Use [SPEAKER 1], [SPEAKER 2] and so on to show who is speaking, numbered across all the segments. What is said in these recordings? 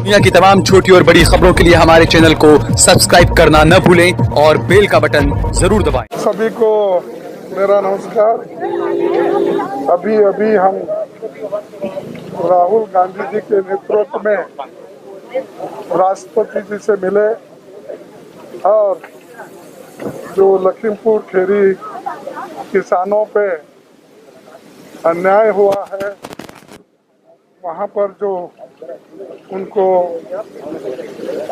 [SPEAKER 1] दुनिया की तमाम छोटी और बड़ी खबरों के लिए हमारे चैनल को सब्सक्राइब करना न भूलें और बेल का बटन जरूर दबाएं।
[SPEAKER 2] सभी को मेरा नमस्कार। अभी अभी हम राहुल गांधी जी के नेतृत्व में राष्ट्रपति जी से मिले और जो लखीमपुर खीरी किसानों पे अन्याय हुआ है, वहाँ पर जो उनको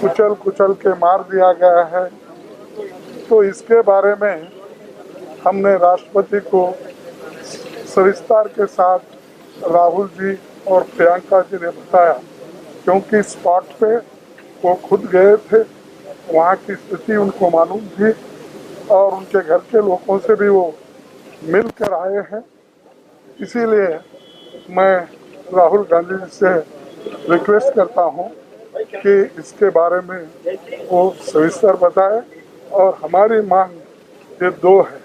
[SPEAKER 2] कुचल के मार दिया गया है, तो इसके बारे में हमने राष्ट्रपति को सविस्तार के साथ राहुल जी और प्रियंका जी ने बताया, क्योंकि स्पॉट पे वो खुद गए थे, वहाँ की स्थिति उनको मालूम थी और उनके घर के लोगों से भी वो मिल कर आए हैं। इसीलिए मैं राहुल गांधी जी से रिक्वेस्ट करता हूँ कि इसके बारे में वो सविस्तर बताए। और हमारी मांग ये दो है,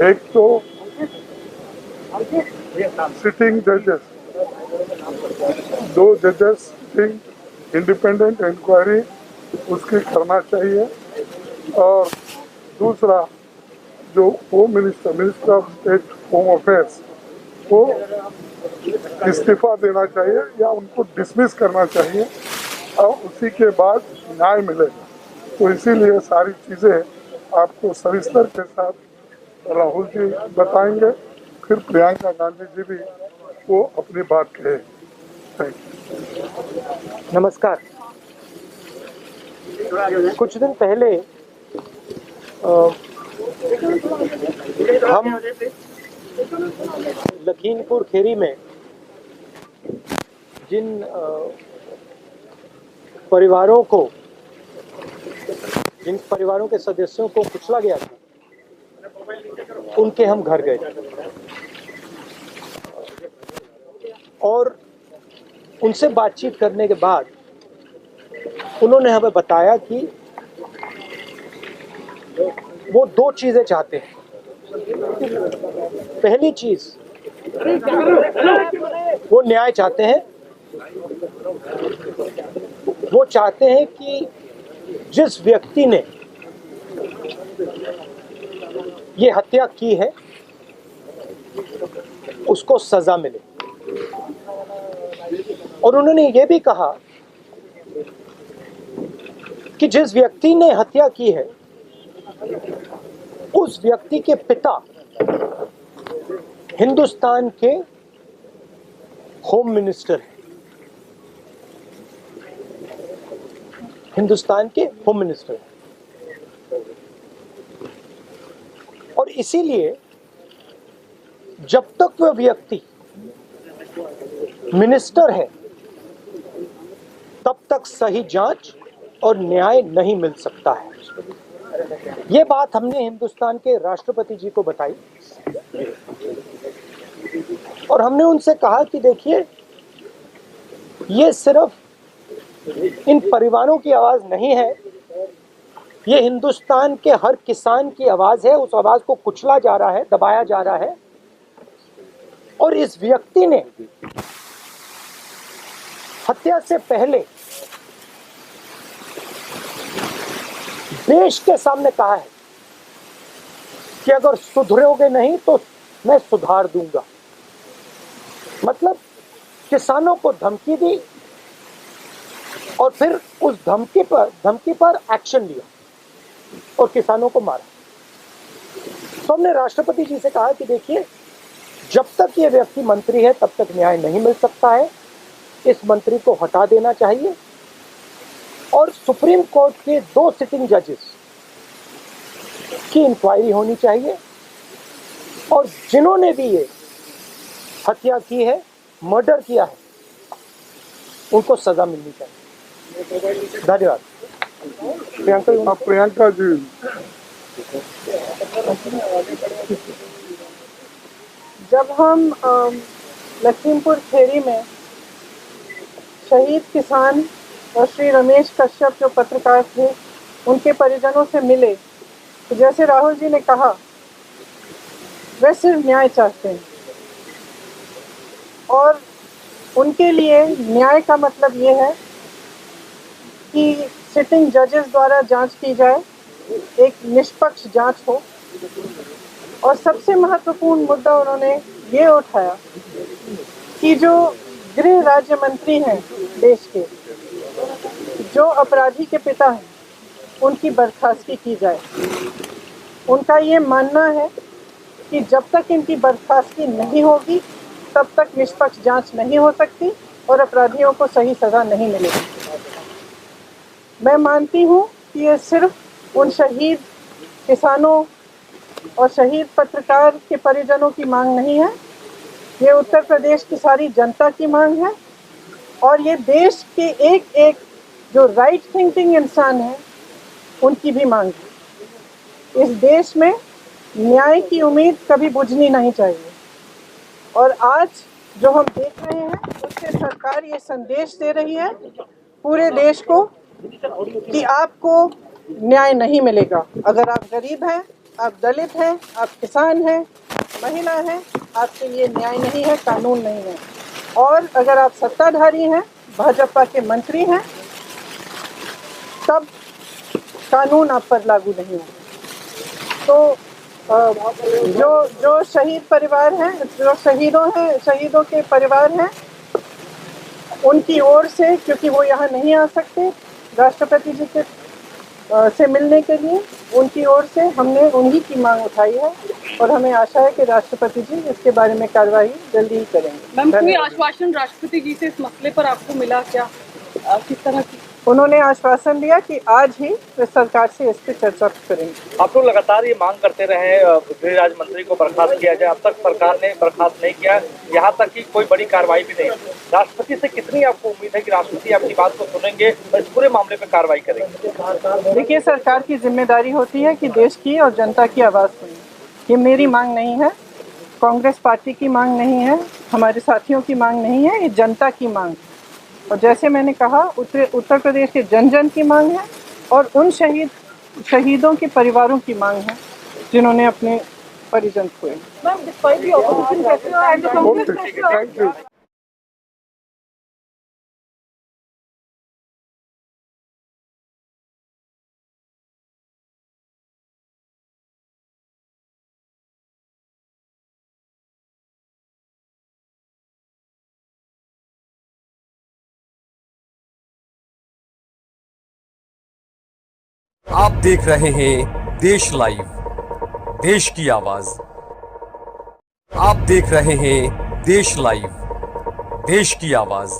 [SPEAKER 2] एक तो सिटिंग जजेस, दो जजेस सिटिंग इंडिपेंडेंट इंक्वायरी उसकी करना चाहिए, और दूसरा जो home minister of state home affairs को इस्तीफा देना चाहिए या उनको डिसमिस करना चाहिए और उसी के बाद न्याय मिलेगा। तो इसीलिए सारी चीज़ें आपको सविस्तर के साथ राहुल जी बताएंगे, फिर प्रियंका गांधी जी भी वो अपनी बात कहे। Thank you.
[SPEAKER 3] नमस्कार। कुछ दिन पहले हम लखीमपुर खीरी में जिन परिवारों के सदस्यों को कुचला गया था, उनके हम घर गए और उनसे बातचीत करने के बाद उन्होंने हमें बताया कि वो दो चीजें चाहते हैं। पहली चीज, वो न्याय चाहते हैं। वो चाहते हैं कि जिस व्यक्ति ने ये हत्या की है उसको सजा मिले, और उन्होंने ये भी कहा कि जिस व्यक्ति ने हत्या की है उस व्यक्ति के पिता हिंदुस्तान के होम मिनिस्टर हैं। हिंदुस्तान के होम मिनिस्टर हैं, और इसीलिए जब तक वह व्यक्ति मिनिस्टर है तब तक सही जांच और न्याय नहीं मिल सकता है। ये बात हमने हिंदुस्तान के राष्ट्रपति जी को बताई और हमने उनसे कहा कि देखिए, ये सिर्फ इन परिवारों की आवाज नहीं है, ये हिंदुस्तान के हर किसान की आवाज है। उस आवाज को कुचला जा रहा है, दबाया जा रहा है, और इस व्यक्ति ने हत्या से पहले देश के सामने कहा है कि अगर सुधरोगे नहीं तो मैं सुधार दूंगा। मतलब किसानों को धमकी दी और फिर उस धमकी पर एक्शन लिया और किसानों को मारा। तो हमने राष्ट्रपति जी से कहा कि देखिए, जब तक ये व्यक्ति मंत्री है तब तक न्याय नहीं मिल सकता है, इस मंत्री को हटा देना चाहिए और सुप्रीम कोर्ट के 2 सिटिंग जजेस की इंक्वायरी होनी चाहिए, और जिन्होंने भी ये हत्या की है, मर्डर किया है, उनको सजा मिलनी चाहिए। धन्यवाद।
[SPEAKER 2] प्रियंका जी,
[SPEAKER 4] जब हम लखीमपुर खीरी में शहीद किसान और श्री रमेश कश्यप जो पत्रकार थे, उनके परिजनों से मिले, तो जैसे राहुल जी ने कहा, वे सिर्फ न्याय चाहते हैं और उनके लिए न्याय का मतलब ये है कि सिटिंग जजेस द्वारा जांच की जाए, एक निष्पक्ष जांच हो। और सबसे महत्वपूर्ण मुद्दा उन्होंने ये उठाया कि जो गृह राज्य मंत्री हैं देश के, जो अपराधी के पिता हैं, उनकी बर्खास्तगी की जाए। उनका ये मानना है कि जब तक इनकी बर्खास्तगी नहीं होगी तब तक निष्पक्ष जांच नहीं हो सकती और अपराधियों को सही सजा नहीं मिलेगी। मैं मानती हूँ कि ये सिर्फ उन शहीद किसानों और शहीद पत्रकार के परिजनों की मांग नहीं है, ये उत्तर प्रदेश की सारी जनता की मांग है और ये देश के एक एक जो राइट थिंकिंग इंसान हैं उनकी भी मांग है। इस देश में न्याय की उम्मीद कभी बुझनी नहीं चाहिए और आज जो हम देख रहे हैं उससे सरकार ये संदेश दे रही है पूरे देश को कि आपको न्याय नहीं मिलेगा। अगर आप गरीब हैं, आप दलित हैं, आप किसान हैं, महिला हैं, आपके लिए न्याय नहीं है, कानून नहीं है। और अगर आप सत्ताधारी हैं, भाजपा के मंत्री हैं, तब कानून आप पर लागू नहीं होगा। तो जो शहीद परिवार हैं, जो शहीदों के परिवार हैं, उनकी ओर से, क्योंकि वो यहाँ नहीं आ सकते राष्ट्रपति जी के से मिलने के लिए, उनकी ओर से हमने उन्हीं की मांग उठाई है और हमें आशा है कि राष्ट्रपति जी इसके बारे में कार्रवाई जल्दी ही करेंगे।
[SPEAKER 5] मैम, कोई आश्वासन राष्ट्रपति जी से इस मसले पर आपको मिला क्या? किस तरह की?
[SPEAKER 4] उन्होंने आश्वासन दिया कि आज ही वे सरकार से इस पर चर्चा करेंगे।
[SPEAKER 6] आप लोग लगातार ये मांग करते रहे गृह राज्य मंत्री को बर्खास्त किया जाए, अब तक सरकार ने बर्खास्त नहीं किया, यहाँ तक कि कोई बड़ी कार्रवाई भी नहीं। राष्ट्रपति से कितनी आपको उम्मीद है कि राष्ट्रपति आपकी बात को सुनेंगे और इस पूरे मामले पर कार्रवाई करेंगे?
[SPEAKER 4] देखिए, सरकार की जिम्मेदारी होती है कि देश की और जनता की आवाज़ सुने। ये मेरी मांग नहीं है, कांग्रेस पार्टी की मांग नहीं है, हमारे साथियों की मांग नहीं है, ये जनता की मांग है। और जैसे मैंने कहा, उत्तर प्रदेश के जन जन की मांग है और उन शहीदों के परिवारों की मांग है जिन्होंने अपने परिजन खोए।
[SPEAKER 2] Thank you.
[SPEAKER 1] आप देख रहे हैं देश लाइव, देश की आवाज। आप देख रहे हैं देश लाइव, देश की आवाज।